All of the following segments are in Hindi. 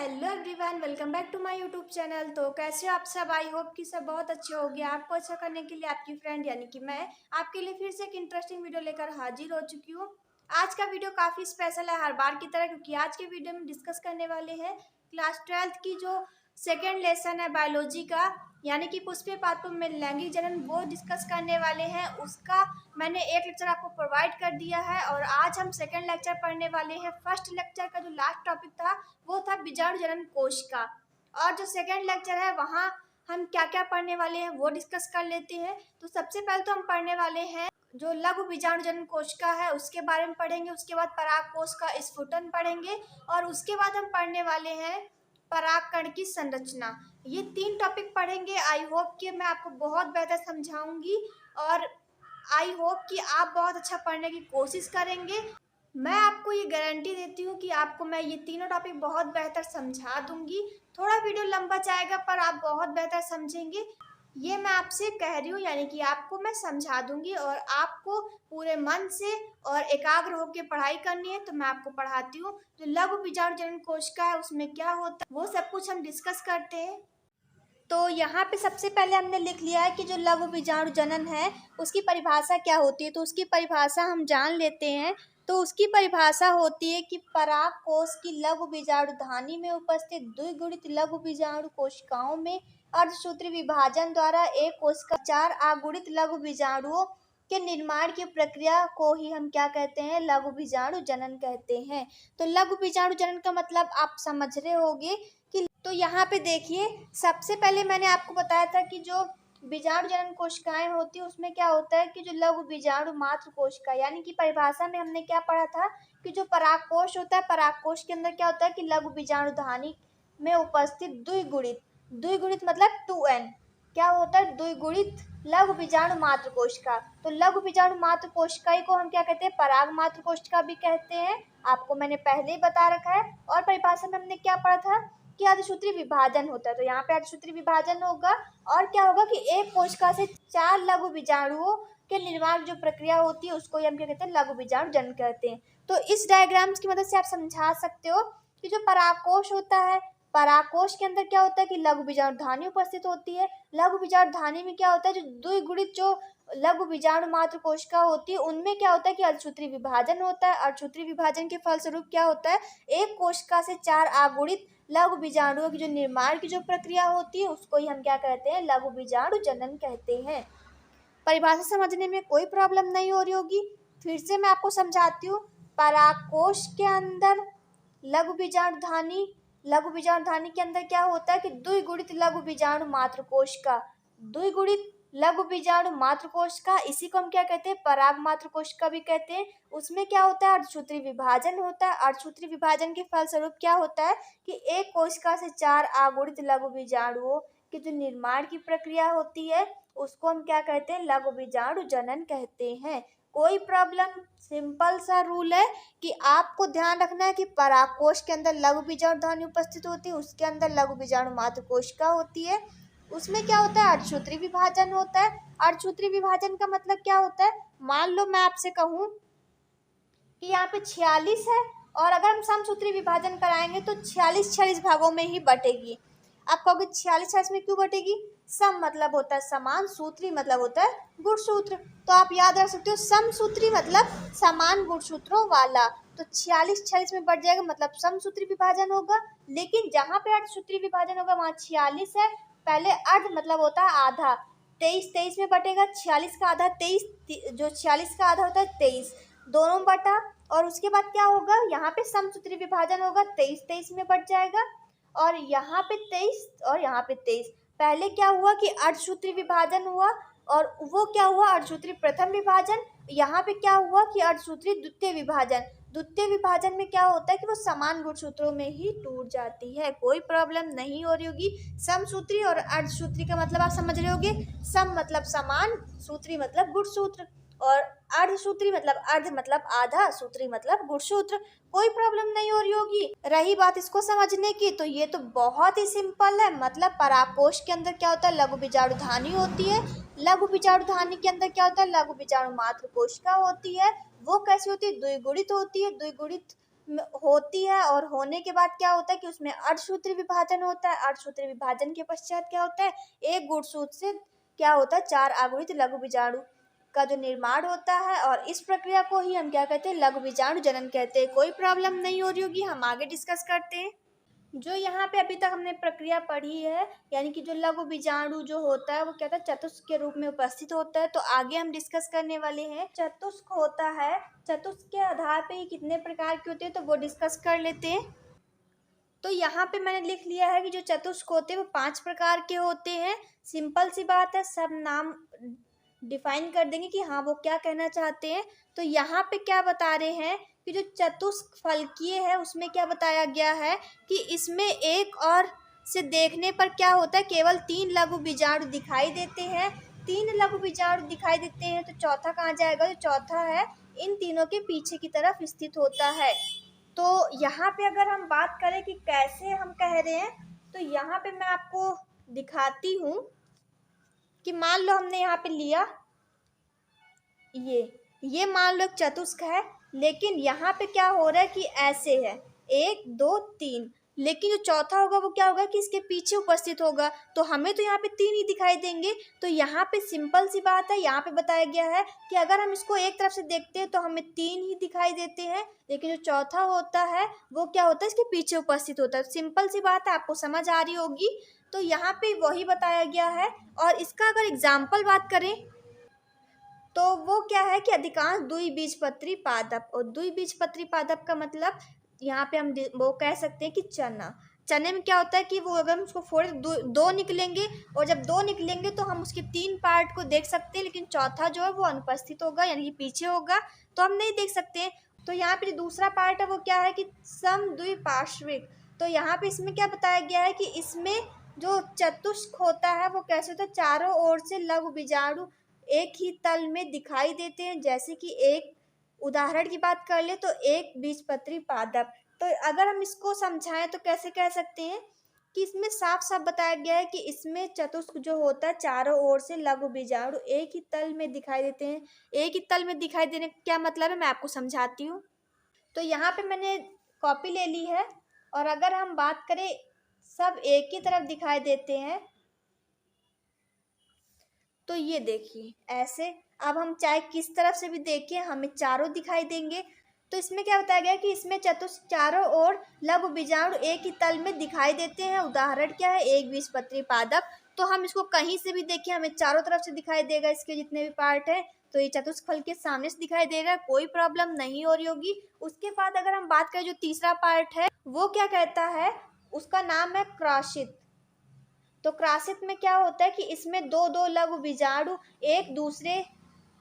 Hello everyone, welcome back to my YouTube channel. तो कैसे हो आप सब? आई होप कि सब बहुत अच्छे होंगे। आपको अच्छा करने के लिए आपकी फ्रेंड यानी कि मैं आपके लिए फिर से एक इंटरेस्टिंग वीडियो लेकर हाजिर हो चुकी हूँ। आज का वीडियो काफ़ी स्पेशल है हर बार की तरह, क्योंकि आज के वीडियो में डिस्कस करने वाले हैं क्लास 12th की जो सेकेंड लेसन है बायोलॉजी का, यानी कि पुष्पे पात्रों में लैंगिक जनन, वो डिस्कस करने वाले हैं। उसका मैंने एक लेक्चर आपको प्रोवाइड कर दिया है और आज हम सेकंड लेक्चर पढ़ने वाले हैं। फर्स्ट लेक्चर का जो लास्ट टॉपिक था वो था बीजाणु जनन कोश का, और जो सेकंड लेक्चर है वहाँ हम क्या क्या पढ़ने वाले हैं वो डिस्कस कर लेते हैं। तो सबसे पहले तो हम पढ़ने वाले हैं जो लघु बीजाणु जनन कोशिका है उसके बारे में पढ़ेंगे। उसके बाद पराग कोश का स्फुटन पढ़ेंगे और उसके बाद हम पढ़ने वाले हैं परागकण की संरचना। ये 3 टॉपिक पढ़ेंगे। आई होप कि मैं आपको बहुत बेहतर समझाऊंगी और आई होप कि आप बहुत अच्छा पढ़ने की कोशिश करेंगे। मैं आपको ये गारंटी देती हूँ कि आपको मैं ये तीनों टॉपिक बहुत बेहतर समझा दूंगी। थोड़ा वीडियो लंबा जाएगा पर आप बहुत बेहतर समझेंगे, ये मैं आपसे कह रही हूँ। यानी कि आपको मैं समझा दूंगी और आपको पूरे मन से और एकाग्र होकर पढ़ाई करनी है। तो मैं आपको पढ़ाती हूँ। जो लघु बीजाणु जनन कोशिका है उसमें क्या होता है वो सब कुछ हम डिस्कस करते हैं। तो यहाँ पे सबसे पहले हमने लिख लिया है कि जो लघु बीजाणु जनन है उसकी परिभाषा क्या होती है। तो उसकी परिभाषा हम जान लेते हैं। तो उसकी परिभाषा होती है कि पराग कोश की लघु बीजाणु धानी में उपस्थित द्विगुणित लघु बीजाणु कोशिकाओं में अर्धसूत्री विभाजन द्वारा एक कोशिका 4 अगुणित लघु बीजाणुओं के निर्माण की प्रक्रिया को ही हम क्या कहते हैं? लघु बीजाणु जनन कहते हैं। तो लघु बीजाणु जनन का मतलब आप समझ रहे होंगे कि, तो यहाँ पे देखिए, सबसे पहले मैंने आपको बताया था कि जो बीजाणु जनन कोशिकाएं होती है उसमें क्या होता है कि जो लघु बीजाणु मात्र कोशिका, यानी कि परिभाषा में हमने क्या पढ़ा था कि जो परागकोश होता है, परागकोश के अंदर क्या होता है कि लघु बीजाणु धानी में उपस्थित द्विगुणित मतलब 2n क्या होता है? द्विगुणित लघु बीजाणु मात्र कोशिका। तो लघु बीजाणु मात्र कोशिका को हम क्या कहते हैं? पराग मात्र कोशिका भी कहते हैं। आपको मैंने पहले ही बता रखा है। और परिभाषा में हमने क्या पढ़ा था कि अर्धसूत्री विभाजन होता है। तो यहाँ पे अर्धसूत्री विभाजन होगा और क्या होगा कि एक कोशिका से 4 लघु बीजाणुओं के निर्माण जो प्रक्रिया होती है उसको हम क्या कहते हैं? लघु बीजाणु जनन कहते हैं। तो इस डायग्राम्स की मदद से आप समझा सकते हो कि जो परागकोश होता है, परागकोश के अंदर क्या होता है कि लघु बीजाणु धानी उपस्थित होती है। लघु बीजाणु धानी में क्या होता है? जो द्विगुणित जो लघु बीजाणु मात्र कोशिका होती है उनमें क्या होता है कि अर्धसूत्री विभाजन होता है। अर्धसूत्री विभाजन के फलस्वरूप क्या होता है? एक कोशिका से 4 अगुणित लघु बीजाणुओं की जो निर्माण की जो प्रक्रिया होती है उसको ही हम क्या कहते हैं? लघु बीजाणु जनन कहते हैं। परिभाषा समझने में कोई प्रॉब्लम नहीं हो रही होगी। फिर से मैं आपको समझाती हूँ। परागकोश के अंदर लघु बीजाणु धानी के अंदर क्या होता है कि द्विगुणित लघु बीजाणु मात्र कोशिका, द्विगुणित लघु बीजाणु मात्र कोशिका, इसी को हम क्या कहते हैं? पराग मात्र कोशिका भी कहते हैं। उसमें क्या होता है? अर्धसूत्री विभाजन होता है। अर्धसूत्री विभाजन के फलस्वरूप क्या होता है कि एक कोशिका से 4 अगुणित लघु बीजाणुओं की जो निर्माण की प्रक्रिया होती है उसको हम क्या कहते हैं? लघु बीजाणु जनन कहते हैं। कोई प्रॉब्लम? सिंपल सा रूल है कि आपको ध्यान रखना है कि परागकोश के अंदर लघु बीजाणु धानी उपस्थित होती है, उसके अंदर लघु बीजाणु मात्र कोशिका होती है। उसमें क्या होता है? अर्धसूत्री विभाजन होता है। अर्धसूत्री विभाजन का मतलब क्या होता है? मान लो मैं आपसे कहूँ कि यहाँ पे 46 है और अगर हम समसूत्री विभाजन कराएंगे तो 46 भागों में ही बटेगी। आप कहोगे 46 में क्यों बटेगी? सम मतलब होता है समान, सूत्री मतलब होता है गुणसूत्र। तो आप याद रख सकते हो समसूत्री मतलब समान गुणसूत्रों वाला। तो 46 में बढ़ जाएगा मतलब समसूत्री विभाजन होगा। लेकिन जहाँ पे अर्धसूत्री विभाजन होगा वहाँ 46 है, पहले अर्ध मतलब होता है आधा, 23 में बटेगा। 46 का आधा 23, जो 46 का आधा होता है 23, दोनों बटा। और उसके बाद क्या होगा? यहाँ पे समसूत्री विभाजन होगा, 23 में बढ़ जाएगा और यहाँ पे 23 और यहाँ पे 23। पहले क्या हुआ कि अर्धसूत्री विभाजन हुआ और वो क्या हुआ? अर्धसूत्री प्रथम विभाजन। यहाँ पे क्या हुआ कि अर्धसूत्री द्वितीय विभाजन। द्वितीय विभाजन में क्या होता है कि वो समान गुणसूत्रों में ही टूट जाती है। कोई प्रॉब्लम नहीं हो रही होगी। समसूत्री और अर्धसूत्री का मतलब आप समझ रहे होगे। सम मतलब समान, सूत्री मतलब गुणसूत्र, और अर्धसूत्री मतलब अर्ध मतलब आधा, सूत्री मतलब गुणसूत्र। कोई प्रॉब्लम नहीं हो रही होगी। रही बात इसको समझने की, तो ये तो बहुत ही सिंपल है। मतलब परागकोश के अंदर क्या होता है? लघु बीजाणु धानी होती है। लघु बीजाणु धानी के अंदर क्या होता है? लघु बीजाणु मात्र कोशिका होती है। वो कैसी होती है? द्विगुणित होती है। द्विगुणित होती है और होने के बाद क्या होता है कि उसमें अर्धसूत्री विभाजन होता है। अर्धसूत्री विभाजन के पश्चात क्या होता है, एक गुणसूत्र से क्या होता है, 4 अगुणित लघु बीजाणु का जो निर्माण होता है, और इस प्रक्रिया को ही हम क्या कहते हैं, लघु बीजाणु जनन कहते हैं। कोई प्रॉब्लम नहीं हो रही होगी, हम आगे डिस्कस करते हैं। जो यहाँ पे अभी तक हमने प्रक्रिया पढ़ी है, यानी कि जो लघु बीजाणु जो होता है वो क्या होता है, चतुष्क के रूप में उपस्थित होता है। तो आगे हम डिस्कस करने वाले हैं चतुष्क होता है, चतुष्क के आधार पे ही कितने प्रकार के होते हैं, तो वो डिस्कस कर लेते हैं। तो यहाँ पे मैंने लिख लिया है कि जो चतुष्क होते हैं वो 5 प्रकार के होते हैं। सिंपल सी बात है, सब नाम डिफाइन कर देंगे कि हाँ वो क्या कहना चाहते हैं। तो यहाँ पे क्या बता रहे हैं कि जो चतुष्क फलकीय है उसमें क्या बताया गया है कि इसमें एक और से देखने पर क्या होता है, केवल 3 लघु बीजाणु दिखाई देते हैं। 3 लघु बीजाणु दिखाई देते हैं, तो चौथा कहाँ जाएगा, जो चौथा है इन तीनों के पीछे की तरफ स्थित होता है। तो यहाँ पे अगर हम बात करें कि कैसे हम कह रहे हैं, तो यहाँ पे मैं आपको दिखाती हूँ कि मान लो हमने यहाँ पे लिया ये मान लो एक चतुष्क है, लेकिन यहाँ पे क्या हो रहा है कि ऐसे है 1 2 3, लेकिन जो चौथा होगा वो क्या होगा कि इसके पीछे उपस्थित होगा। तो हमें तो यहाँ पे 3 ही दिखाई देंगे। तो यहाँ पे सिंपल सी बात है, यहाँ पे बताया गया है कि अगर हम इसको एक तरफ से देखते हैं तो हमें 3 ही दिखाई देते हैं, लेकिन जो चौथा होता है वो क्या होता है, इसके पीछे उपस्थित होता है। सिंपल सी बात है, आपको समझ आ रही होगी। तो यहाँ पे वही बताया गया है। और इसका अगर एग्जाम्पल बात करें तो वो क्या है कि अधिकांश द्विबीजपत्री पादप, और द्विबीजपत्री पादप का मतलब यहाँ पे हम वो कह सकते हैं कि चने में क्या होता है कि वो अगर हम उसको फोड़े दो निकलेंगे, और जब 2 निकलेंगे तो हम उसके 3 पार्ट को देख सकते हैं, लेकिन चौथा जो है वो अनुपस्थित होगा, यानी कि पीछे होगा, तो हम नहीं देख सकते हैं। तो यहाँ पे जो दूसरा पार्ट है वो क्या है कि समद्विपार्श्विक। तो यहाँ पे इसमें क्या बताया गया है कि इसमें जो चतुष्क होता है वो कैसे होता है, चारों ओर से लघु बीजाणु एक ही तल में दिखाई देते हैं। जैसे कि एक उदाहरण की बात कर ले तो एक बीजपत्री पादप। तो अगर हम इसको समझाएं तो कैसे कह सकते हैं कि इसमें साफ साफ बताया गया है कि इसमें चतुष्क जो होता है चारों ओर से लघु बीजाणु एक ही तल में दिखाई देते हैं। एक ही तल में दिखाई देने का क्या मतलब है, मैं आपको समझाती हूँ। तो यहाँ पे मैंने कॉपी ले ली है, और अगर हम बात करें सब एक ही तरफ दिखाई देते हैं, तो ये देखिए ऐसे। अब हम चाहे किस तरफ से भी देखें हमें चारों दिखाई देंगे। तो इसमें क्या बताया गया कि इसमें चतुष्क चारों ओर लघु बीजाणु एक ही तल में दिखाई देते हैं। उदाहरण क्या है, एक बीजपत्री पादप। तो हम इसको कहीं से भी देखें हमें चारों तरफ से दिखाई देगा, इसके जितने भी पार्ट हैं। तो ये चतुष्क फल के सामने से दिखाई दे रहा है, कोई प्रॉब्लम नहीं हो रही होगी। उसके बाद अगर हम बात करें जो तीसरा पार्ट है वो क्या कहता है, उसका नाम है क्रासित। तो क्रासित में क्या होता है कि इसमें दो दो लघु बीजाणु एक दूसरे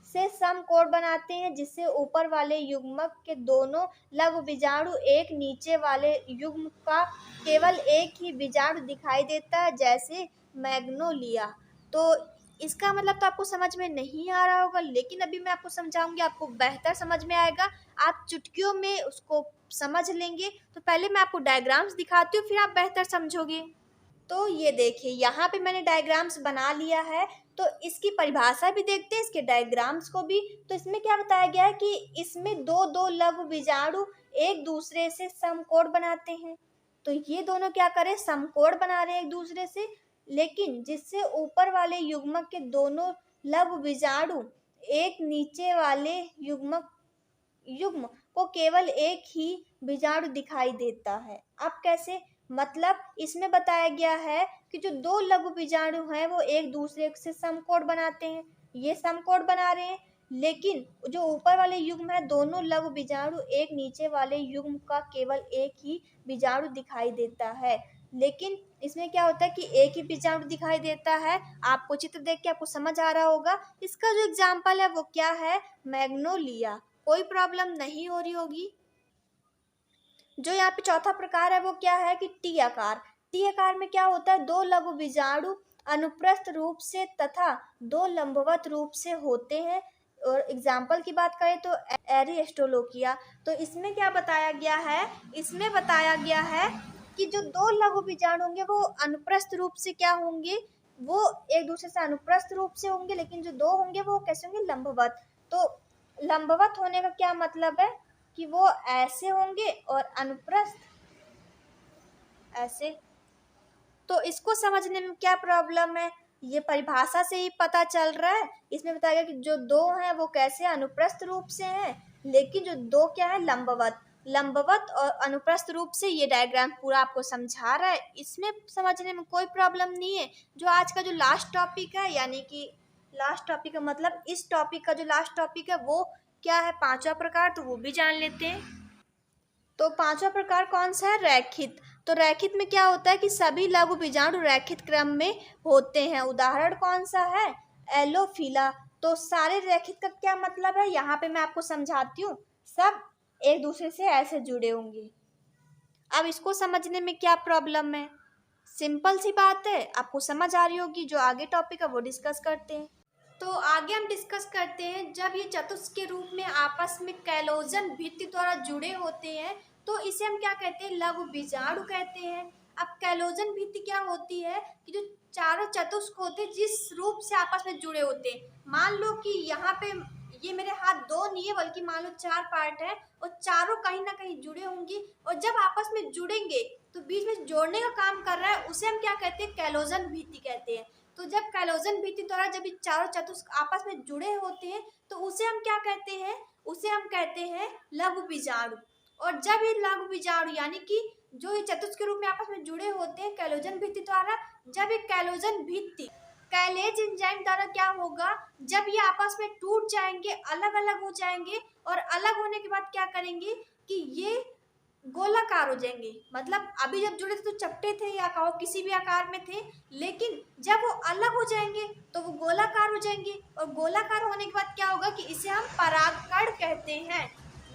से समकोण बनाते हैं, जिससे ऊपर वाले युग्मक के दोनों लघु बीजाणु एक नीचे वाले युग्म का केवल एक ही बीजाणु दिखाई देता है, जैसे मैग्नोलिया। तो इसका मतलब तो आपको समझ में नहीं आ रहा होगा, लेकिन अभी मैं आपको समझाऊंगी, आपको बेहतर समझ में आएगा। आप चुटकियों में उसको समझ लेंगे। तो पहले मैं आपको डायग्राम्स दिखाती हूँ, फिर आप बेहतर समझोगे। तो ये देखिए यहाँ पे मैंने डायग्राम्स बना लिया है। तो इसकी परिभाषा भी देखते हैं, इसके डायग्राम्स को भी। तो इसमें क्या बताया गया है कि इसमें दो दो लघु बीजाणु एक दूसरे से समकोण बनाते हैं। तो ये दोनों क्या करें, समकोण बना रहे हैं एक दूसरे से, लेकिन जिससे ऊपर वाले युग्मक के दोनों लघु बीजाणु एक नीचे वाले युग्म को केवल एक ही बीजाणु दिखाई देता है। अब कैसे, मतलब इसमें बताया गया है कि जो दो लघु बीजाणु हैं वो एक दूसरे से समकोण बनाते हैं, ये समकोण बना रहे हैं, लेकिन जो ऊपर वाले युग्म है दोनों लघु बीजाणु एक नीचे वाले युग्म का केवल एक ही बीजाणु दिखाई देता है। लेकिन इसमें क्या होता है कि एक ही बीजाणु दिखाई देता है। आपको चित्र देख के आपको समझ आ रहा होगा। इसका जो एग्जाम्पल है वो क्या है, मैग्नोलिया। कोई प्रॉब्लम नहीं हो रही होगी। जो यहाँ पे चौथा प्रकार है वो क्या है कि टी आकार। टी आकार में क्या होता है, दो लघु बीजाणु अनुप्रस्थ रूप से तथा दो लंबवत रूप से होते हैं। और एग्जाम्पल की बात करें तो एरिस्टोलोकिया। तो इसमें क्या बताया गया है, इसमें बताया गया है कि जो दो लघु बीजाणु होंगे वो अनुप्रस्थ रूप से क्या होंगे, वो एक दूसरे से अनुप्रस्थ रूप से होंगे, लेकिन जो दो होंगे वो कैसे होंगे, लंबवत। तो लंबवत होने का क्या मतलब है, कि वो ऐसे होंगे और अनुप्रस्थ ऐसे। तो इसको समझने में क्या प्रॉब्लम है? ये परिभाषा से ही पता चल रहा है। इसमें बताया गया कि जो दो हैं वो कैसे अनुप्रस्थ रूप से हैं, लेकिन जो दो क्या है लंबवत। लंबवत और अनुप्रस्थ रूप से ये डायग्राम पूरा आपको समझा रहा है। इसमें समझने में कोई प्रॉब्लम नहीं है। जो आज का जो लास्ट टॉपिक है, यानी कि लास्ट टॉपिक का मतलब इस टॉपिक का जो लास्ट टॉपिक है वो क्या है, पांचवा प्रकार, तो वो भी जान लेते हैं। तो पांचवा प्रकार कौन सा है? रैखित। तो रैखित में क्या होता है कि सभी लघु बीजाणु रैखित क्रम में होते हैं। उदाहरण कौन सा है? एलोफिला। तो सारे रैखित का क्या मतलब है, यहाँ पे मैं आपको समझाती हूँ। सब एक दूसरे से ऐसे जुड़े होंगे। अब इसको समझने में क्या प्रॉब्लम है? सिंपल सी बात है, आपको समझ आ रही होगी। जो आगे टॉपिक है वो डिस्कस करते हैं। तो आगे हम डिस्कस करते हैं, जब ये चतुष्क के रूप में आपस में कैलोजन भित्ति द्वारा जुड़े होते हैं तो इसे हम क्या कहते हैं? लघु बीजाणु कहते हैं। अब कैलोजन भित्ति क्या होती है कि जो चारों चतुष्क होते हैं जिस रूप से आपस में जुड़े होते हैं। मान लो कि यहाँ पे ये मेरे हाथ दो नहीं है बल्कि मान लो चार पार्ट है और चारों कहीं ना कहीं जुड़े होंगे, और जब आपस में जुड़ेंगे तो बीच में जोड़ने का काम कर रहा है, उसे हम क्या कहते हैं? कैलोजन भित्ति कहते हैं। तो जब कैलोजन भित्ति द्वारा जब ये चारों चतुष्क आपस में जुड़े होते हैं तो उसे हम क्या कहते हैं? उसे हम कहते हैं लघु बीजाणु। और जब ये लघु बीजाणु यानी कि जो ये चतुष्क के रूप में आपस में जुड़े होते हैं कैलोजन भित्ति द्वारा, जब ये कैलोजन भित्ति कैलेज एंजाइम द्वारा क्या होगा, जब ये आपस में टूट जाएंगे, अलग अलग हो जाएंगे, और अलग होने के बाद क्या करेंगे कि ये गोलाकार हो जाएंगे। मतलब अभी जब जुड़े थे तो चपटे थे या कहो किसी भी आकार में थे, लेकिन जब वो अलग हो जाएंगे तो वो गोलाकार हो जाएंगे, और गोलाकार होने के बाद क्या होगा कि इसे हम परागकण कहते हैं।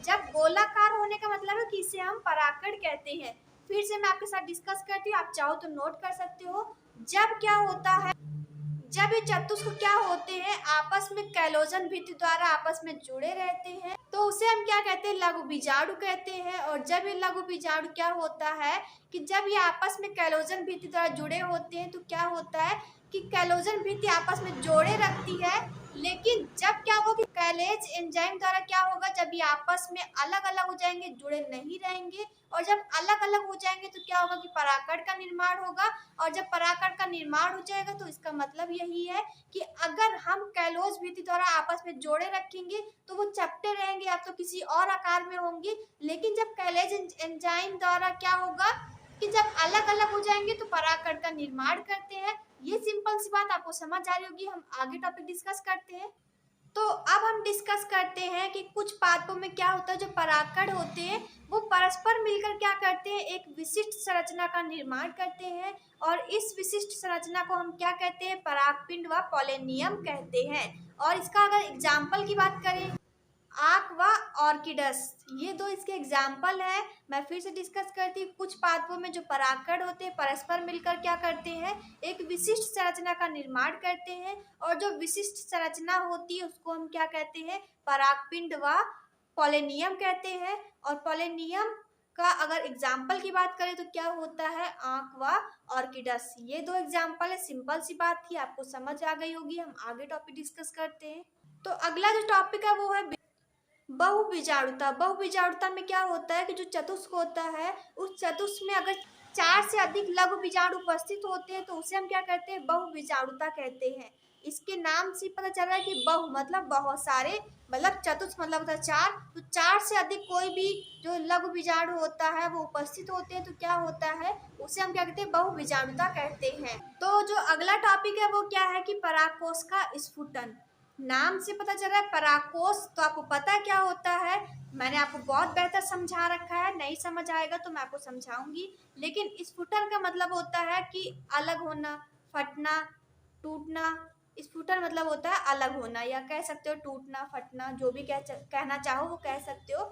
जब गोलाकार होने का मतलब है कि इसे हम परागकण कहते हैं। फिर से मैं आपके साथ डिस्कस करती हूँ, आप चाहो तो नोट कर सकते हो। जब क्या होता है, जब ये चतुष्क क्या होते हैं आपस में कैलोजन भित्ति द्वारा आपस में जुड़े रहते हैं तो उसे हम क्या कहते हैं? लघु बीजाणु कहते हैं। और जब ये लघु बीजाणु क्या होता है कि जब ये आपस में कैलोजन भित्ति द्वारा जुड़े होते हैं तो क्या होता है कि कैलोजन भित्ति आपस में जोड़े रखती है, लेकिन जब क्या होगा कि कैलेज एंजाइम द्वारा क्या होगा, जब ये आपस में अलग अलग हो जाएंगे, जुड़े नहीं रहेंगे, और जब अलग अलग हो जाएंगे तो क्या होगा कि परागकण का निर्माण होगा। और जब परागकण का निर्माण हो जाएगा तो इसका मतलब यही है कि अगर हम कैलोज भित्ति द्वारा आपस में जोड़े रखेंगे तो वो चपटे रहेंगे या तो किसी और आकार में होंगे, लेकिन जब कैलेज एंजाइम द्वारा क्या होगा कि जब अलग अलग हो जाएंगे तो परागकण का निर्माण करते हैं। ये सिंपल सी बात आपको समझ आ रही होगी। हम आगे टॉपिक डिस्कस करते हैं। तो अब हम डिस्कस करते हैं कि कुछ पादपों में क्या होता है, जो परागकण होते हैं वो परस्पर मिलकर क्या करते हैं? एक विशिष्ट संरचना का निर्माण करते हैं, और इस विशिष्ट संरचना को हम क्या कहते हैं? परागपिंड व पॉलिनियम कहते हैं। और इसका अगर एग्जाम्पल की बात करें, आक व ऑर्किडस, ये दो इसके एग्जाम्पल है। मैं फिर से डिस्कस करती हूँ। कुछ पादपों में जो परागकण होते हैं परस्पर मिलकर क्या करते हैं? एक विशिष्ट संरचना का निर्माण करते हैं, और जो विशिष्ट संरचना होती है उसको हम क्या कहते हैं? परागपिंड व पॉलिनियम कहते हैं। और पॉलिनियम का अगर एग्जाम्पल की बात करें तो क्या होता है? आंक व ऑर्किडस। ये दो एग्जाम्पल है। सिंपल सी बात थी, आपको समझ आ गई होगी। हम आगे टॉपिक डिस्कस करते हैं। तो अगला जो टॉपिक है वो है बहुबीजाणुता। बहुबीजाणुता में क्या होता है कि जो चतुष्क होता है उस चतुष्क में अगर चार से अधिक लघु बीजाणु उपस्थित होते हैं तो उसे हम क्या कहते हैं? बहुबीजाणुता कहते हैं। इसके नाम से पता चल रहा है कि बहु मतलब बहुत सारे, मतलब चतुष्क मतलब होता है चार, तो चार से अधिक कोई भी जो लघु बीजाणु होता है वो उपस्थित होते हैं तो क्या होता है? उसे हम क्या कहते हैं? बहुबीजाणुता कहते हैं। तो जो अगला टॉपिक है वो क्या है कि परागकोश का स्फुटन। नाम से पता चल रहा है परागकोश, तो आपको पता है क्या होता है। मैंने आपको बहुत बेहतर समझा रखा है, नहीं समझ आएगा तो मैं आपको समझाऊंगी। लेकिन स्फुटन का मतलब होता है कि अलग होना, फटना, टूटना। स्फुटन मतलब होता है अलग होना, या कह सकते हो टूटना, फटना, जो भी कहना चाहो वो कह सकते हो।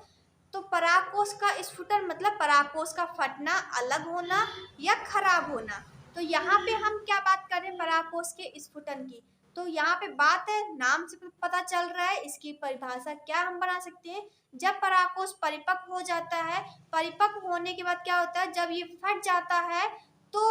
तो परागकोश का स्फुटन मतलब परागकोश का फटना, अलग होना या खराब होना। तो यहाँ पे हम क्या बात करें परागकोश के स्फुटन की, तो यहाँ पे बात है, नाम से पता चल रहा है। इसकी परिभाषा क्या हम बना सकते हैं? जब परागकोश परिपक्व हो जाता है, परिपक्व होने के बाद क्या होता है? जब ये फट जाता है तो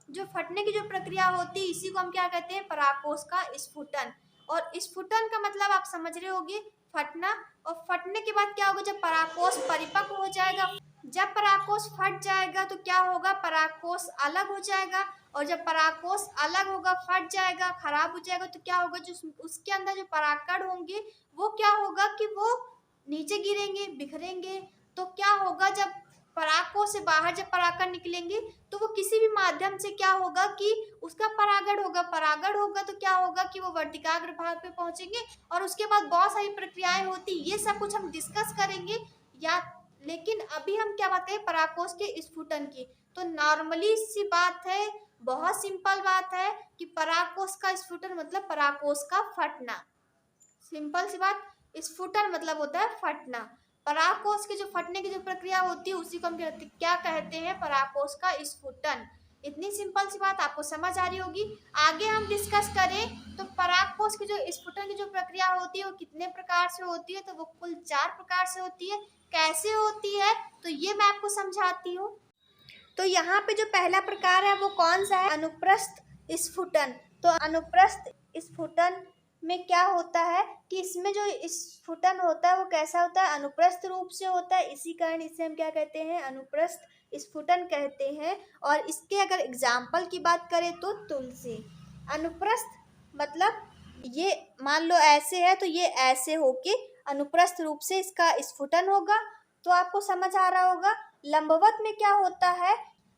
जो फटने की जो प्रक्रिया होती है इसी को हम क्या कहते हैं? परागकोश का स्फुटन। और स्फुटन का मतलब आप समझ रहे होगे, फटना। और फटने के बाद क्या होगा, जब परागकोश परिपक्व हो जाएगा, जब परागकोश फट जाएगा तो क्या होगा, परागकोश अलग हो जाएगा। और जब परागकोश अलग होगा, फट जाएगा, खराब हो जाएगा, तो क्या होगा, जो उसके अंदर जो परागकण होंगे वो क्या होगा कि वो नीचे गिरेंगे, बिखरेंगे। तो क्या होगा, जब परागकोश से बाहर जब परागकण निकलेंगे तो वो किसी भी माध्यम से क्या होगा कि उसका परागण होगा। परागण होगा तो क्या होगा कि वो वर्तिकाग्र भाग पे पहुंचेंगे। और उसके बाद बहुत सारी प्रक्रियाएं होती, ये सब कुछ हम डिस्कस करेंगे या। लेकिन अभी हम क्या बात करें, परागकोश के स्फुटन की। तो नॉर्मली सी बात है, बहुत सिंपल बात है कि परागकोश का स्फुटन मतलब परागकोश का फटना। सिंपल सी बात, स्फुटन मतलब होता है फटना। परागकोश के जो फटने की जो प्रक्रिया होती है उसी को हम क्या कहते हैं, परागकोश का स्फुटन। इतनी सिंपल सी बात आपको समझ आ रही होगी। आगे हम डिस्कस करें तो परागकोश की जो स्फुटन की जो प्रक्रिया होती है वो कितने प्रकार से होती है, तो वो कुल 4 प्रकार से होती है। कैसे होती है तो ये मैं आपको समझाती हूँ। तो यहाँ पे जो पहला प्रकार है वो कौन सा है, अनुप्रस्थ स्फुटन। तो अनुप्रस्थ स्फुटन में क्या होता है कि इसमें जो स्फुटन होता है वो कैसा होता है, अनुप्रस्थ रूप से होता है। इसी कारण इसे हम क्या कहते हैं, अनुप्रस्थ स्फुटन कहते हैं। और इसके अगर एग्जाम्पल की बात करें तो तुलसी। अनुप्रस्थ मतलब ये मान लो ऐसे है तो ये ऐसे होके अनुप्रस्थ रूप से इसका स्फुटन होगा। तो आपको समझ आ रहा होगा। लंबवत में क्या होता है,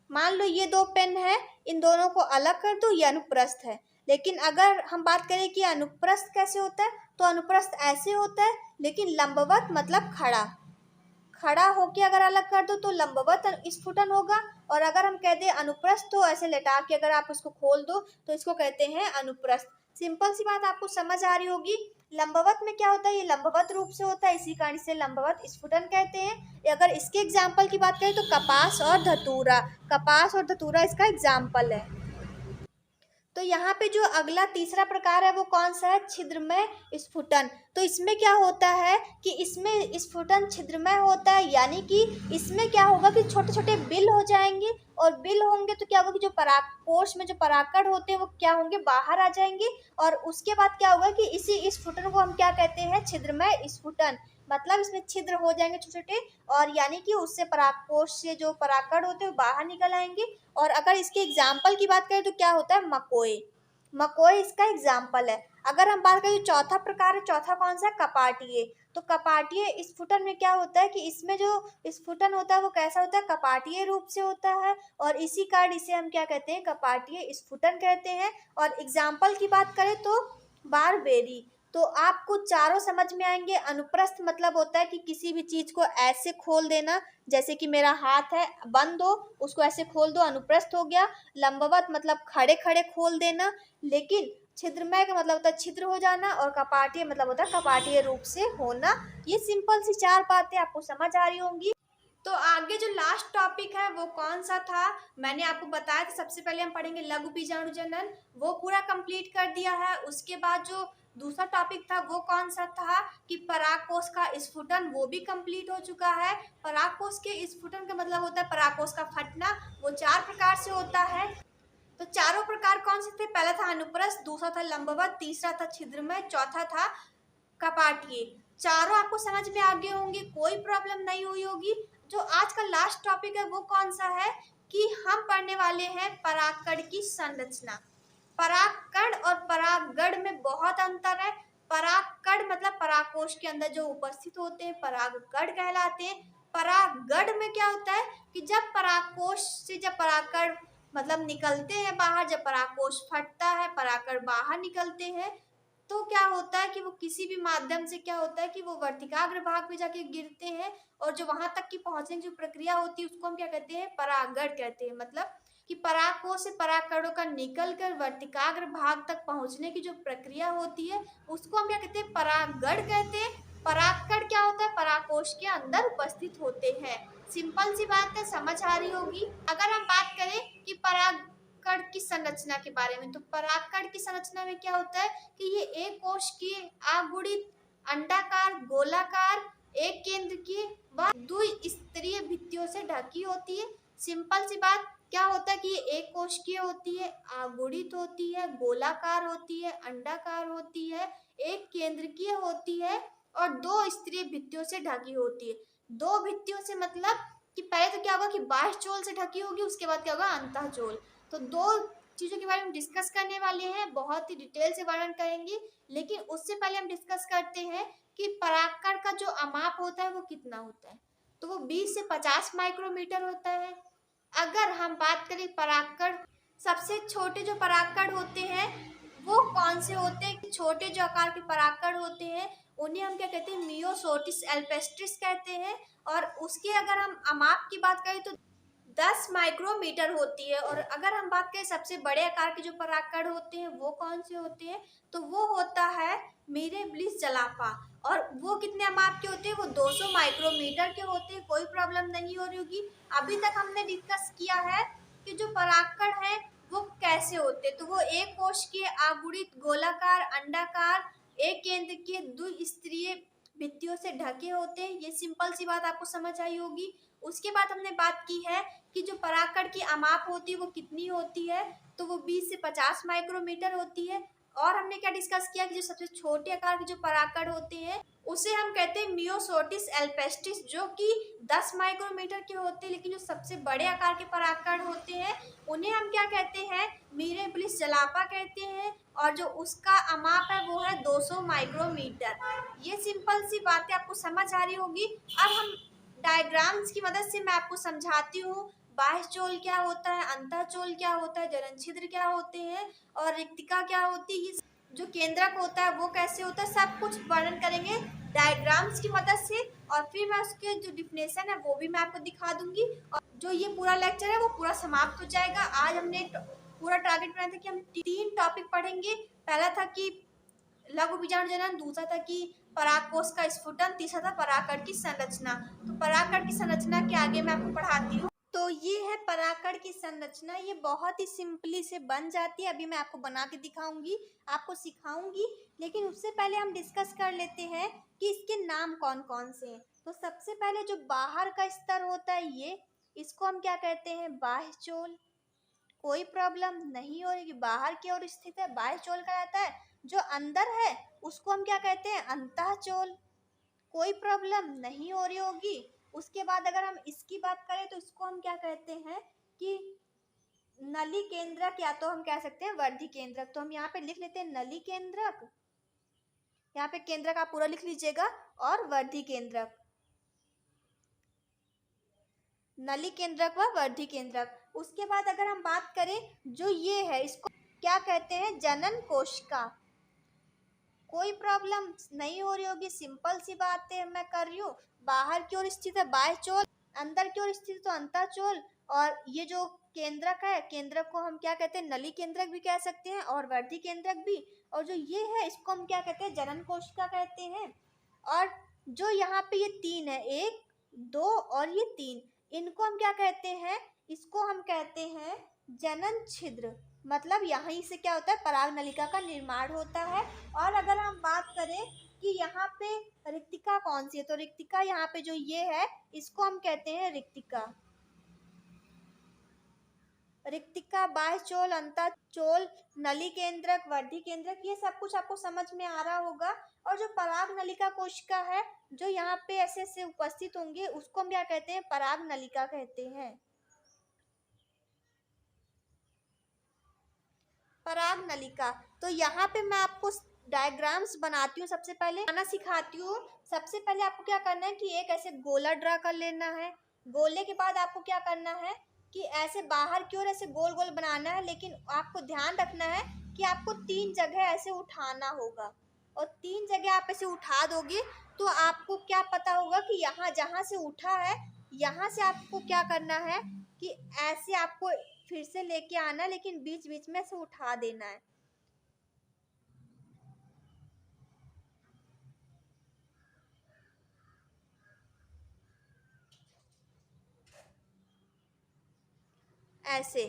मान लो ये 2 पेन है, इन दोनों को अलग कर दो, ये अनुप्रस्थ है। लेकिन अगर हम बात करें कि अनुप्रस्थ कैसे होता है, तो अनुप्रस्थ ऐसे होता है। लेकिन लंबवत मतलब खड़ा, खड़ा होके अगर अलग कर दो तो लंबवत स्फुटन होगा। और अगर हम कहते हैं अनुप्रस्थ तो ऐसे लेटा के अगर आप उसको खोल दो तो इसको कहते हैं अनुप्रस्थ। सिंपल सी बात आपको समझ आ रही होगी। लंबवत में क्या होता है, ये लंबवत रूप से होता है, इसी कारण से लंबवत स्फुटन कहते हैं। अगर इसके एग्जाम्पल की बात करें तो कपास और धतूरा, कपास और धतूरा इसका एग्जाम्पल है। तो यहाँ पे जो अगला तीसरा प्रकार है वो कौन सा है, छिद्रमय स्फुटन। तो इसमें क्या होता है कि इसमें स्फुटन छिद्रमय होता है, यानी कि इसमें क्या होगा कि छोटे छोटे बिल हो जाएंगे। और बिल होंगे तो क्या होगा कि जो परागकोश में जो परागकण होते हैं वो क्या होंगे, बाहर आ जाएंगे। और उसके बाद क्या होगा कि इसी स्फुटन को हम क्या कहते हैं, छिद्रमय स्फुटन। मतलब इसमें छिद्र हो जाएंगे छोटे छोटे, और यानी कि उससे परागकोश से जो परागकण होते हैं वो बाहर निकल आएंगे। और अगर इसके एग्जाम्पल की बात करें तो क्या होता है, मकोए। मकोए इसका एग्जाम्पल है। अगर हम बात करें चौथा प्रकार है, चौथा कौन सा है, कपाटीय। तो कपाटीय स्फुटन में क्या होता है कि इसमें जो स्फुटन होता है वो कैसा होता है, कपाटीय रूप से होता है। और इसी कारण इसे हम क्या कहते हैं, कपाटीय स्फुटन कहते हैं। और एग्जाम्पल की बात करें तो बारबेरी। तो आपको चारों समझ में आएंगे। अनुप्रस्थ मतलब होता है कि किसी भी चीज को ऐसे खोल देना, जैसे कि मेरा हाथ है, बंद हो उसको ऐसे खोल दो, अनुप्रस्थ हो गया। लंबवत मतलब खड़े खड़े खोल देना। लेकिन छिद्रमय का मतलब होता है छिद्र हो जाना। और कपाटीय मतलब होता है कपाटीय रूप से होना। ये सिंपल सी 4 बातें आपको समझ आ रही होंगी। तो आगे जो लास्ट टॉपिक है वो कौन सा था, मैंने आपको बताया था। सबसे पहले हम पढ़ेंगे लघु बीजाणु जनन, वो पूरा कंप्लीट कर दिया है। उसके बाद जो दूसरा टॉपिक था वो कौन सा था कि परागकोश का स्फुटन, वो भी कंप्लीट हो चुका है। परागकोश के स्फुटन का मतलब होता है परागकोश का फटना, वो 4 प्रकार से होता है। तो चारों प्रकार कौन से थे, पहला था अनुप्रस्थ, दूसरा था लंबवत, तीसरा था छिद्रमय, चौथा था कपाटीय। चारों आपको समझ में आ गए होंगे, कोई प्रॉब्लम नहीं हुई होगी। जो आज का लास्ट टॉपिक है वो कौन सा है कि हम पढ़ने वाले हैं परागकण की संरचना। परागकण और परागगण में बहुत अंतर है। परागकण मतलब परागकोश के अंदर जो उपस्थित होते हैं परागकण कहलाते हैं। परागगण में क्या होता है कि जब परागकोश से जब परागकण मतलब निकलते हैं बाहर, जब परागकोश फटता है, परागकण बाहर निकलते हैं, तो क्या होता है कि वो किसी भी माध्यम से क्या होता है कि वो वर्तिकाग्र भाग पे जाके गिरते हैं। और जो वहां तक की पहुंचने की जो प्रक्रिया होती है उसको हम क्या कहते हैं, परागण कहते हैं। मतलब कि परागकोश से परागकणों का निकल कर वर्तिकाग्र भाग तक पहुंचने की जो प्रक्रिया होती है उसको हम क्या कहते हैं, परागण कहते हैं। परागकण क्या होता है, परागकोश के अंदर उपस्थित होते हैं। सिंपल सी बात है, समझ आ रही होगी। अगर हम बात करें कि परागकण की संरचना के बारे में, तो परागकण की संरचना में क्या होता है कि ये एक कोश की आगुणित अंडाकार गोलाकार एक केंद्र की व द्विस्तरीय भित्तियों से ढकी होती है। सिंपल सी बात क्या होता है कि ये एक कोशिकीय होती है, आगुड़ित होती है, गोलाकार होती है, अंडाकार होती है, एक केंद्रकीय होती है और दो स्तरीय भित्तियों से ढकी होती है। दो भित्तियों से मतलब कि पहले तो क्या होगा कि बाह्य चोल से ढकी होगी, उसके बाद क्या होगा अंतः चोल। तो दो चीजों के बारे में डिस्कस करने वाले हैं, बहुत ही डिटेल से वर्णन करेंगे। लेकिन उससे पहले हम डिस्कस करते हैं कि परागकण का जो अमाप होता है वो कितना होता है। तो वो 20 से 50 माइक्रोमीटर होता है। अगर हम बात करें परागकण, सबसे छोटे जो परागकण होते हैं वो कौन से होते हैं? छोटे जो आकार के परागकण होते हैं उन्हें हम क्या कहते हैं? मियोसोटिस एल्पेस्ट्रिस कहते हैं। और उसके अगर हम अमाप की बात करें तो 10 माइक्रोमीटर होती है। और अगर हम बात करें सबसे बड़े आकार के जो परागकण होते हैं वो कौन से होते हैं, तो वो होता है मिरेबिलिस जलापा। और वो कितने अमाप के होते हैं? वो 200 माइक्रोमीटर के होते हैं। कोई प्रॉब्लम नहीं हो रही होगी। अभी तक हमने डिस्कस किया है कि जो परागकण है वो कैसे होते हैं। तो वो एक कोशिकीय, आगुड़ित, गोलाकार, अंडाकार, एक केंद्रकीय, द्विस्तरीय भित्तियों से ढके होते हैं। ये सिंपल सी बात आपको समझ आई होगी। उसके बाद हमने बात की है कि जो परागकण की अमाप होती है वो कितनी होती है, तो वो 20 से 50 माइक्रोमीटर होती है। और हमने क्या डिस्कस किया कि जो सबसे छोटे आकार के जो परागकण होते हैं उसे हम कहते हैं मियोसोटिस एल्पेस्ट्रिस, जो कि 10 माइक्रोमीटर के होते हैं। लेकिन जो सबसे बड़े आकार के परागकण होते हैं उन्हें हम क्या कहते हैं? मिरेबिलिस जलापा कहते हैं। और जो उसका अमाप है वो है 200 माइक्रोमीटर। ये सिंपल सी बातें आपको समझ आ रही होगी। अब हम डायग्राम्स की मदद से मैं आपको समझाती हूँ बाह्य चोल क्या होता है, अंतः चोल क्या होता है, जनन छिद्र क्या होते हैं और रिक्तिका क्या होती है, जो केंद्रक होता है वो कैसे होता है, सब कुछ वर्णन करेंगे डायग्राम्स की मदद से। और फिर मैं उसके जो डिफिनेशन है वो भी मैं आपको दिखा दूंगी। और जो ये पूरा लेक्चर है वो पूरा समाप्त हो जाएगा। आज हमने पूरा टारगेट बनाया था कि हम 3 टॉपिक पढ़ेंगे। पहला था कि लघु बीजाणु जनन, दूसरा था कि परागकोश का स्फुटन, तीसरा था परागकण की संरचना। तो परागकण की संरचना के आगे मैं आपको पढ़ाती हूँ। तो ये है परागकण की संरचना। ये बहुत ही सिंपली से बन जाती है। अभी मैं आपको बना के दिखाऊंगी, आपको सिखाऊंगी। लेकिन उससे पहले हम डिस्कस कर लेते हैं कि इसके नाम कौन कौन से हैं। तो सबसे पहले जो बाहर का स्तर होता है ये, इसको हम क्या कहते हैं? बाह्य चोल। कोई प्रॉब्लम नहीं हो रही कि बाहर की ओर स्थित है, बाह्य चोल कहलाता है। जो अंदर है उसको हम क्या कहते हैं? अंतः चोल। कोई प्रॉब्लम नहीं हो रही होगी। उसके बाद अगर हम इसकी बात करें तो इसको हम क्या कहते हैं कि नली केंद्रक, या तो हम कह सकते हैं वर्धी केंद्रक। तो हम यहाँ पे लिख लेते हैं नली केंद्रक, यहाँ पे केंद्रक आप पूरा लिख लीजिएगा, और वर्धी केंद्रक, नली केंद्रक व वर्धी केंद्रक। उसके बाद अगर हम बात करें जो ये है, इसको क्या कहते हैं? जनन कोशिका। कोई प्रॉब्लम नहीं हो रही होगी, सिंपल सी बात है मैं कर रही हूँ। बाहर की ओर स्थित है बाह्य चोल, अंदर की ओर स्थित तो अंतः चोल। और ये जो केंद्रक है, केंद्रक को हम क्या कहते हैं? नली केंद्रक भी कह सकते हैं और वर्धी केंद्रक भी। और जो ये है इसको हम क्या कहते हैं? जनन कोशिका कहते हैं। और जो यहाँ पे ये 3 है, 1, 2 और ये 3, इनको हम क्या कहते हैं? इसको हम कहते हैं जनन छिद्र। मतलब यहीं से क्या होता है? पराग नलिका का निर्माण होता है। और अगर हम बात करें कि यहाँ पे रिक्तिका कौन सी है, तो रिक्तिका यहाँ पे जो ये है इसको हम कहते हैं रिक्तिका। रिक्तिका, बाह्य चोल, अंतः चोल, नली केंद्रक, वर्धी केंद्रक, ये सब कुछ आपको समझ में आ रहा होगा। और जो पराग नलिका कोशिका है जो यहाँ पे ऐसे ऐसे उपस्थित होंगे उसको हम क्या कहते हैं? पराग नलिका कहते हैं। पराग नलिका। तो यहाँ पे मैं आपको डायग्राम्स बनाती हूँ। सबसे पहले बनाना सिखाती हूँ। सबसे पहले आपको क्या करना है कि एक ऐसे गोला ड्रा कर लेना है। गोले के बाद आपको क्या करना है कि ऐसे बाहर की ओर ऐसे गोल गोल बनाना है। लेकिन आपको ध्यान रखना है कि आपको 3 जगह ऐसे उठाना होगा। और 3 जगह आप ऐसे उठा दोगे तो आपको क्या पता होगा कि यहाँ जहाँ से उठा है यहाँ से आपको क्या करना है कि ऐसे आपको फिर से लेके आना, लेकिन बीच बीच में से उठा देना है। ऐसे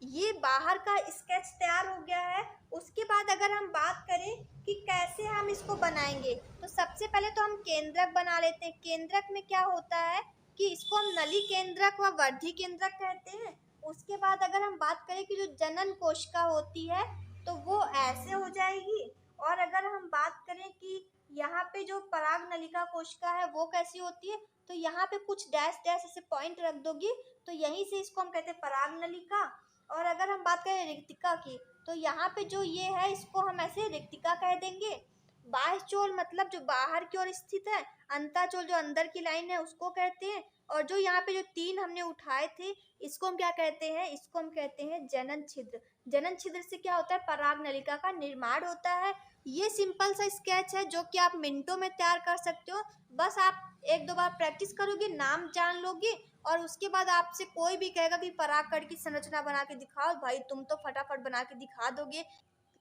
ये बाहर का स्केच तैयार हो गया है। उसके बाद अगर हम बात करें कि कैसे हम इसको बनाएंगे, तो सबसे पहले तो हम केंद्रक बना लेते हैं। केंद्रक में क्या होता है कि इसको हम नली केंद्रक व वर्धी केंद्रक कहते हैं। उसके बाद अगर हम बात करें कि जो जनन कोशिका होती है तो वो ऐसे हो जाएगी। और अगर हम बात करें कि यहाँ पे जो पराग नलिका कोशिका है वो कैसी होती है, तो यहाँ पे कुछ डैश डैश ऐसे पॉइंट रख दोगी तो यहीं से इसको हम कहते हैं पराग नलिका। और अगर हम बात करें रिक्तिका की तो यहाँ पे जो ये है इसको हम ऐसे रिक्तिका कह देंगे। बाह्यचोल मतलब जो बाहर की ओर स्थित है, अंताचोल जो अंदर की लाइन है उसको कहते हैं। और जो यहाँ पे जो तीन हमने उठाए थे इसको हम क्या कहते हैं, इसको हम कहते हैं जनन छिद्र। जनन छिद्र से क्या होता है, पराग नलिका का निर्माण होता है। ये सिंपल सा स्केच है जो कि आप मिनटों में तैयार कर सकते हो। बस आप एक दो बार प्रैक्टिस करोगे, नाम जान लोगे और उसके बाद आपसे कोई भी कहेगा कि परागकण की संरचना बना के दिखाओ, भाई तुम तो फटाफट बना के दिखा दोगे,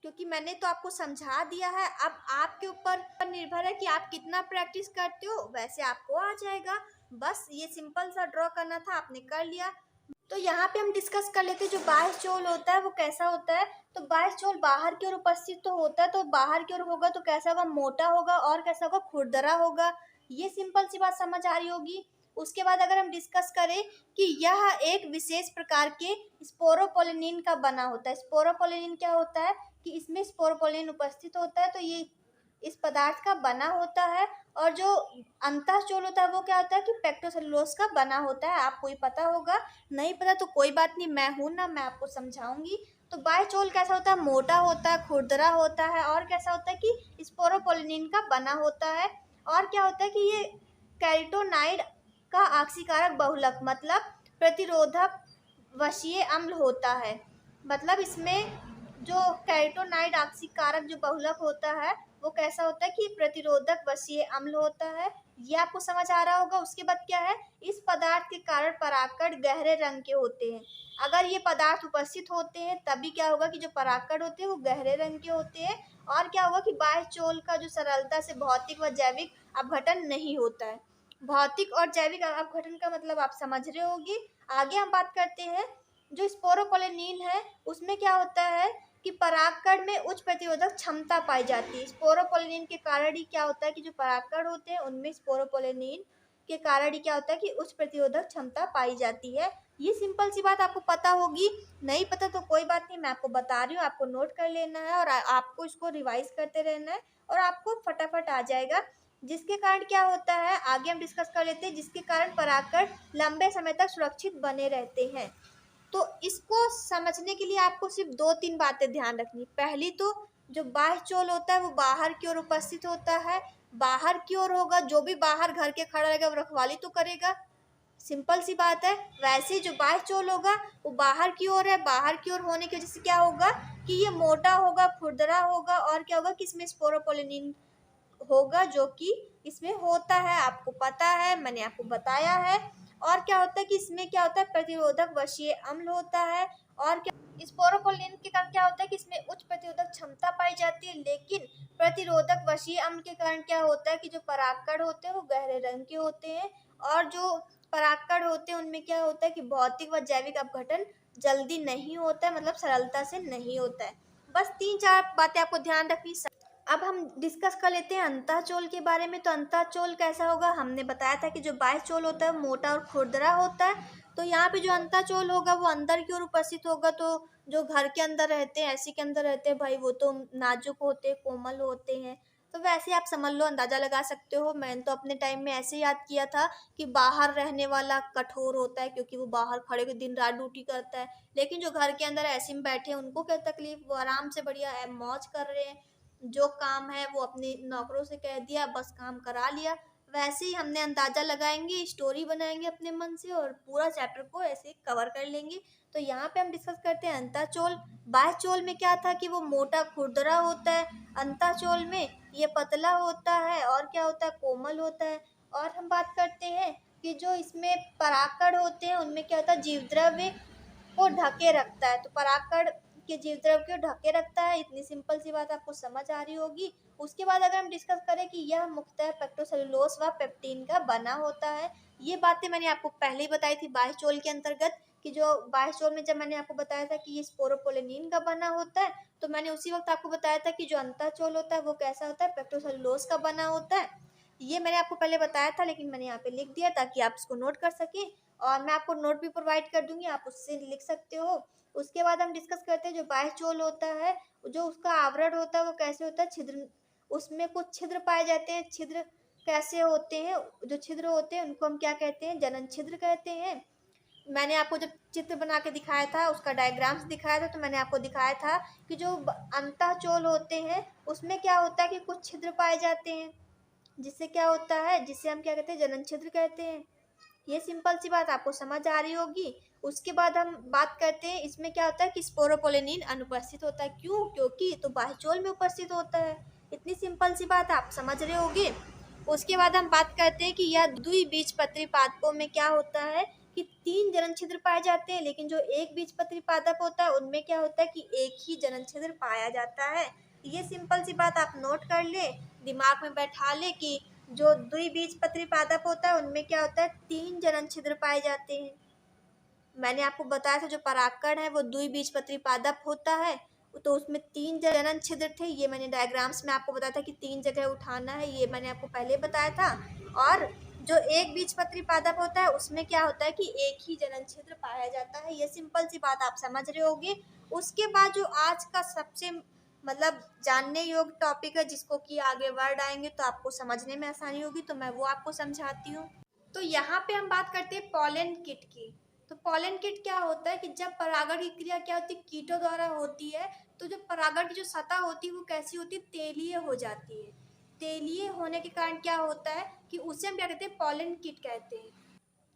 क्योंकि मैंने तो आपको समझा दिया है। अब आपके ऊपर निर्भर है कि आप कितना प्रैक्टिस करते हो, वैसे आपको आ जाएगा। बस ये सिंपल सा ड्रॉ करना था, आपने कर लिया। तो यहाँ पे हम डिस्कस कर लेते हैं जो बाह्य चोल होता है वो कैसा होता है। तो बाह्य चोल बाहर की ओर उपस्थित तो होता है, तो बाहर की ओर होगा तो कैसा होगा, मोटा होगा और कैसा होगा, खुरदरा होगा। ये सिंपल सी बात समझ आ रही होगी। उसके बाद अगर हम डिस्कस करें कि यह एक विशेष प्रकार के स्पोरोपोलिनिन का बना होता है। स्पोरोपोलिनिन क्या होता है कि इसमें स्पोरोपोलिन उपस्थित होता है, तो ये इस पदार्थ का बना होता है। और जो अंतःचोल होता है वो क्या होता है कि पेक्टोसेलुलोज का बना होता है। आपको ये पता होगा, नहीं पता तो कोई बात नहीं, मैं हूं ना, मैं आपको समझाऊंगी। तो बाह्यचोल कैसा होता है, मोटा होता है, खुरदरा होता है और कैसा होता है कि स्पोरोपोलिनिन का बना होता है। और क्या होता है कि ये कैरोटीनॉइड का ऑक्सीकारक बहुलक मतलब प्रतिरोधक वशीय अम्ल होता है। मतलब इसमें जो कैरोटीनॉइड ऑक्सीकारक जो बहुलक होता है वो कैसा होता है कि प्रतिरोधक वशीय अम्ल होता है। ये आपको समझ आ रहा होगा। उसके बाद क्या है, इस पदार्थ के कारण परागकण गहरे रंग के होते हैं। अगर ये पदार्थ उपस्थित होते हैं तभी क्या होगा कि जो परागकण होते हैं वो गहरे रंग के होते हैं। और क्या होगा कि बाह्यचोल का जो सरलता से भौतिक व जैविक अपघटन नहीं होता है। भौतिक और जैविक अपघटन का मतलब आप समझ रहे होगी। आगे हम बात करते हैं जो स्पोरोपोलिनिन है उसमें क्या होता है कि परागकण में उच्च प्रतिरोधक क्षमता पाई जाती है। स्पोरोपोलिनिन के कारण ही क्या होता है कि जो परागकण होते हैं उनमें स्पोरोपोलिनिन के कारण ही क्या होता है कि उच्च प्रतिरोधक क्षमता पाई जाती है। ये सिंपल सी बात आपको पता होगी, नहीं पता तो कोई बात नहीं, मैं आपको बता रही हूँ, आपको नोट कर लेना है और आपको इसको रिवाइज करते रहना है और आपको फटाफट आ जाएगा। जिसके कारण क्या होता है आगे हम डिस्कस कर लेते हैं, जिसके कारण परागकण लंबे समय तक सुरक्षित बने रहते हैं। तो इसको समझने के लिए आपको सिर्फ दो तीन बातें ध्यान रखनी। पहली तो जो बाह्यचोल होता है वो बाहर की ओर उपस्थित होता है, बाहर की ओर होगा, जो भी बाहर घर के खड़ा रहेगा वो रखवाली तो करेगा, सिंपल सी बात है। वैसे ही जो बाह्यचोल होगा वो बाहर की ओर है, बाहर की ओर होने की वजह से क्या होगा कि ये मोटा होगा, खुरदरा होगा और क्या होगा कि इसमें स्पोरोपोलिनिन होगा जो कि इसमें होता है, आपको पता है, मैंने आपको बताया है। और क्या होता है कि इसमें क्या होता है प्रतिरोधक वशीय अम्ल होता है। और क्या स्पोरोपोलिन के कारण क्या होता है कि इसमें उच्च प्रतिरोधक क्षमता पाई जाती है, लेकिन प्रतिरोधक वशीय अम्ल के कारण क्या होता है कि जो परागकण होते हैं वो गहरे रंग के होते हैं। और जो परागकण होते हैं उनमें क्या होता है कि भौतिक व जैविक अपघटन जल्दी नहीं होता है, मतलब सरलता से नहीं होता है। बस तीन चार बातें आपको ध्यान रखनी। अब हम डिस्कस कर लेते हैं अंतःचोल के बारे में। तो अंतःचोल कैसा होगा, हमने बताया था कि जो बाह्यचोल होता है मोटा और खुरदरा होता है। तो यहाँ पे जो अंतःचोल होगा वो अंदर की ओर उपस्थित होगा। तो जो घर के अंदर रहते हैं, ऐसी के अंदर रहते हैं भाई, वो तो नाजुक होते हैं, कोमल होते हैं। तो वैसे आप समझ लो, अंदाजा लगा सकते हो। मैंने तो अपने टाइम में ऐसे याद किया था कि बाहर रहने वाला कठोर होता है, क्योंकि वो बाहर खड़े होकर दिन रात ड्यूटी करता है। लेकिन जो घर के अंदर ऐसे में बैठे हैं उनको क्या तकलीफ, वो आराम से बढ़िया मौज कर रहे हैं। जो काम है वो अपने नौकरों से कह दिया, बस काम करा लिया। वैसे ही हमने अंदाजा लगाएंगे, स्टोरी बनाएंगे अपने मन से और पूरा चैप्टर को ऐसे कवर कर लेंगे। तो यहाँ पे हम डिस्कस करते हैं अंतःचोल। बाह्यचोल में क्या था कि वो मोटा खुरदरा होता है, अंतःचोल में ये पतला होता है और क्या होता है, कोमल होता है। और हम बात करते हैं कि जो इसमें परागकण होते हैं उनमें क्या होता है, जीवद्रव्य को ढके रखता है। तो परागकण के जीवद्रव्य को ढके रखता है, इतनी सिंपल सी बात आपको समझ आ रही होगी। उसके बाद अगर हम डिस्कस करें कि यह मुख्यतः पेक्टोसेलुलोज व पेप्टीन का बना होता है। ये बातें मैंने आपको पहले ही बताई थी बाह्यचोल के अंतर्गत, कि जो बाह्यचोल में जब मैंने आपको बताया था कि ये स्पोरोपोलिनिन का बना होता है, तो मैंने उसी वक्त आपको बताया था कि जो अंतःचोल होता है वो कैसा होता है, पेक्टोसेलुलोज का बना होता है। ये मैंने आपको पहले बताया था, लेकिन मैंने यहाँ पे लिख दिया ताकि आप इसको नोट कर सकें, और मैं आपको नोट भी प्रोवाइड कर दूंगी, आप उससे लिख सकते हो। उसके बाद हम डिस्कस करते हैं जो बाह्य चोल होता है, जो उसका आवरण होता है वो कैसे होता है, छिद्र, उसमें कुछ छिद्र पाए जाते हैं। छिद्र कैसे होते हैं, जो छिद्र होते हैं उनको हम क्या कहते हैं, जनन छिद्र कहते हैं। मैंने आपको जब चित्र बना के दिखाया था, उसका डायग्राम्स दिखाया था, तो मैंने आपको दिखाया था कि जो अंतः चोल होते हैं उसमें क्या होता है कि कुछ छिद्र पाए जाते हैं, जिससे क्या होता है, जिसे हम क्या कहते हैं, जनन छिद्र कहते हैं। ये सिंपल सी बात आपको समझ आ रही होगी। उसके बाद हम बात करते हैं, इसमें क्या होता है कि स्पोरोपोलिन अनुपस्थित होता है। क्यों? क्योंकि ये तो बाह्यचोल में उपस्थित होता है। इतनी सिंपल सी बात आप समझ रहे होगे। उसके बाद हम बात करते हैं कि यह द्विबीजपत्री पादपों में क्या होता है कि 3 जनन छिद्र पाए जाते हैं, लेकिन जो एक बीजपत्री पादप होता है उनमें क्या होता है कि एक ही जनन छिद्र पाया जाता है। ये सिंपल सी बात आप नोट कर ले, दिमाग में बैठा ले कि जो द्विबीजपत्री पादप होता है उनमें क्या होता है, 3 जनन छिद्र पाए जाते हैं। मैंने आपको बताया था जो परागकण है वो द्विबीजपत्री पादप होता है, तो उसमें 3 जनन छिद्र थे। ये मैंने डायग्राम्स में आपको बताया था कि 3 जगह उठाना है, ये मैंने आपको पहले बताया था। और जो एक बीजपत्री पादप होता है उसमें क्या होता है कि एक ही जनन छिद्र पाया जाता है। ये सिंपल सी बात आप समझ रहे होगे। उसके बाद जो आज का सबसे मतलब जानने योग्य टॉपिक है, जिसको कि आगे वर्ड आएंगे तो आपको समझने में आसानी होगी, तो मैं वो आपको समझाती हूँ। तो यहाँ पे हम बात करते हैं पॉलन किट की। तो पॉलन किट क्या होता है कि जब परागण की क्रिया क्या होती है, कीटों द्वारा होती है, तो जो परागण की जो सतह होती है वो कैसी होती है, तेलीय हो जाती है। तेलीय होने के कारण क्या होता है कि उसे हम क्या कहते हैं, पॉलन किट कहते हैं।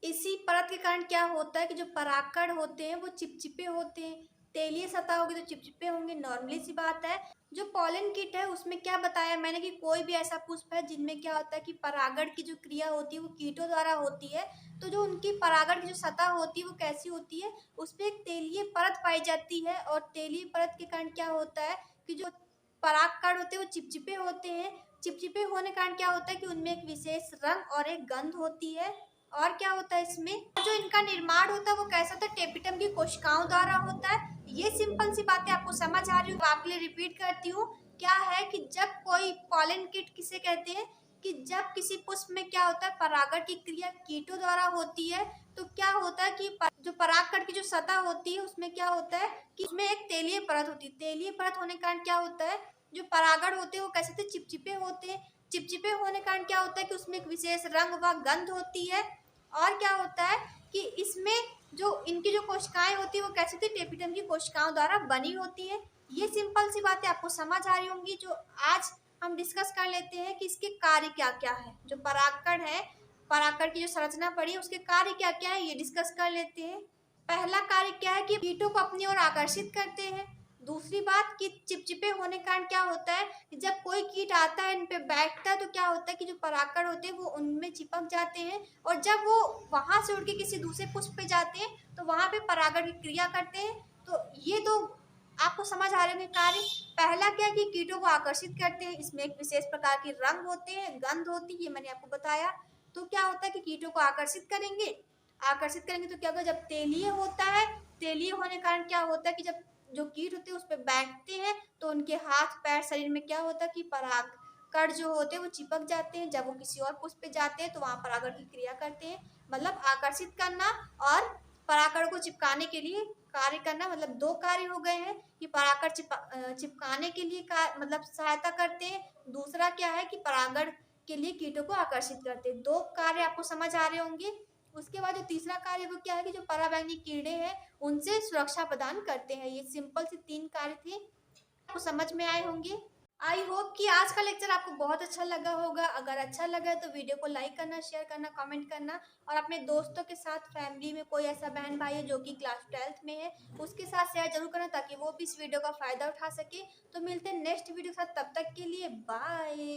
इसी परत के कारण क्या होता है कि जो परागकण होते हैं वो चिपचिपे होते हैं। तेलीय सतह होगी तो चिपचिपे होंगे, नॉर्मली सी बात है। जो पॉलन किट है उसमें क्या बताया मैंने कि कोई भी ऐसा पुष्प है जिनमें क्या होता है कि परागण की जो क्रिया होती है वो कीटों द्वारा होती है, तो जो उनकी परागण की जो सतह होती है वो कैसी होती है, उस पर एक तेलीय परत पाई जाती है। और तेलीय परत के कारण क्या होता है कि जो परागकण होते हैं वो चिपचिपे होते हैं। चिपचिपे होने के कारण क्या होता है कि उनमें एक विशेष रंग और एक गंध होती है। और क्या होता है इसमें, जो इनका निर्माण होता है वो कैसा होता है, टेपिटम की कोशिकाओं द्वारा होता है। ये सिंपल सी बातें आपको समझ आ रही हो, आपके लिए रिपीट करती हूँ। क्या है कि जब कोई पॉलन किट किसे कहते हैं कि जब किसी पुष्प में क्या होता है, परागण की क्रिया कीटों द्वारा होती है, तो क्या होता है कि जो परागकण की जो सतह होती है उसमें क्या होता है कि उसमें एक तेलीय परत होती है। तेलीय परत होने के कारण क्या होता है, जो परागण होते हैं वो कैसे थे, चिपचिपे होते हैं। चिपचिपे होने के कारण क्या होता है कि उसमें एक विशेष रंग व गंध होती है। और क्या होता है कि इसमें जो इनकी जो कोशिकाएं होती है वो कैसी थी, टेपिटम की कोशिकाओं द्वारा बनी होती है। ये सिंपल सी बातें आपको समझ आ रही होंगी। जो आज हम डिस्कस कर लेते हैं कि इसके कार्य क्या क्या है। जो परागकण है, परागकण की जो संरचना पड़ी है उसके कार्य क्या क्या है ये डिस्कस कर लेते हैं। पहला कार्य क्या है कि कीटों को अपनी ओर आकर्षित करते हैं। दूसरी बात कि चिपचिपे होने के कारण क्या होता है कि जब कोई कीट आता है इन पे बैठता है तो क्या होता है कि जो परागकण होते हैं वो उनमें चिपक जाते हैं, और जब वो वहां से उड़ के किसी दूसरे पुष्प पे जाते हैं तो वहां पे परागण की क्रिया करते हैं। तो ये तो आपको समझ आ रहे होंगे कार्य। पहला क्या है कि कीटों को आकर्षित करते हैं, इसमें एक विशेष प्रकार के रंग होते हैं, गंध होती है, ये मैंने आपको बताया। तो क्या होता है कि कीटों को आकर्षित करेंगे, आकर्षित करेंगे तो क्या होगा, जब तेलीय होता है, तेलीय होने के कारण क्या होता है कि जब जो कीट होते हैं उस पर बैठते हैं तो उनके हाथ पैर शरीर में क्या होता है कि पराग कण जो होते हैं वो चिपक जाते हैं। जब वो किसी और पुष्प पे जाते हैं तो वहां परागण की क्रिया करते हैं, मतलब आकर्षित करना और परागकण को चिपकाने के लिए कार्य करना। मतलब दो कार्य हो गए हैं कि परागकण चिपकाने के लिए मतलब सहायता करते हैं। दूसरा क्या है कि परागण के लिए कीटों को आकर्षित करते हैं। दो कार्य आपको समझ आ रहे होंगे। उसके बाद जो तीसरा कार्य वो क्या है कि जो पराबैंगनी कीड़े हैं उनसे सुरक्षा प्रदान करते हैं। ये सिंपल से 3 कार्य थे, आपको समझ में आए होंगे। आई होप कि आज का लेक्चर आपको बहुत अच्छा लगा होगा। अगर अच्छा लगा तो वीडियो को लाइक करना, शेयर करना, कमेंट करना, और अपने दोस्तों के साथ, फैमिली में कोई ऐसा बहन भाई है जो कि क्लास 12th में है उसके साथ शेयर जरूर करना ताकि वो भी इस वीडियो का फायदा उठा सके। तो मिलते हैं नेक्स्ट वीडियो के साथ, तब तक के लिए बाय।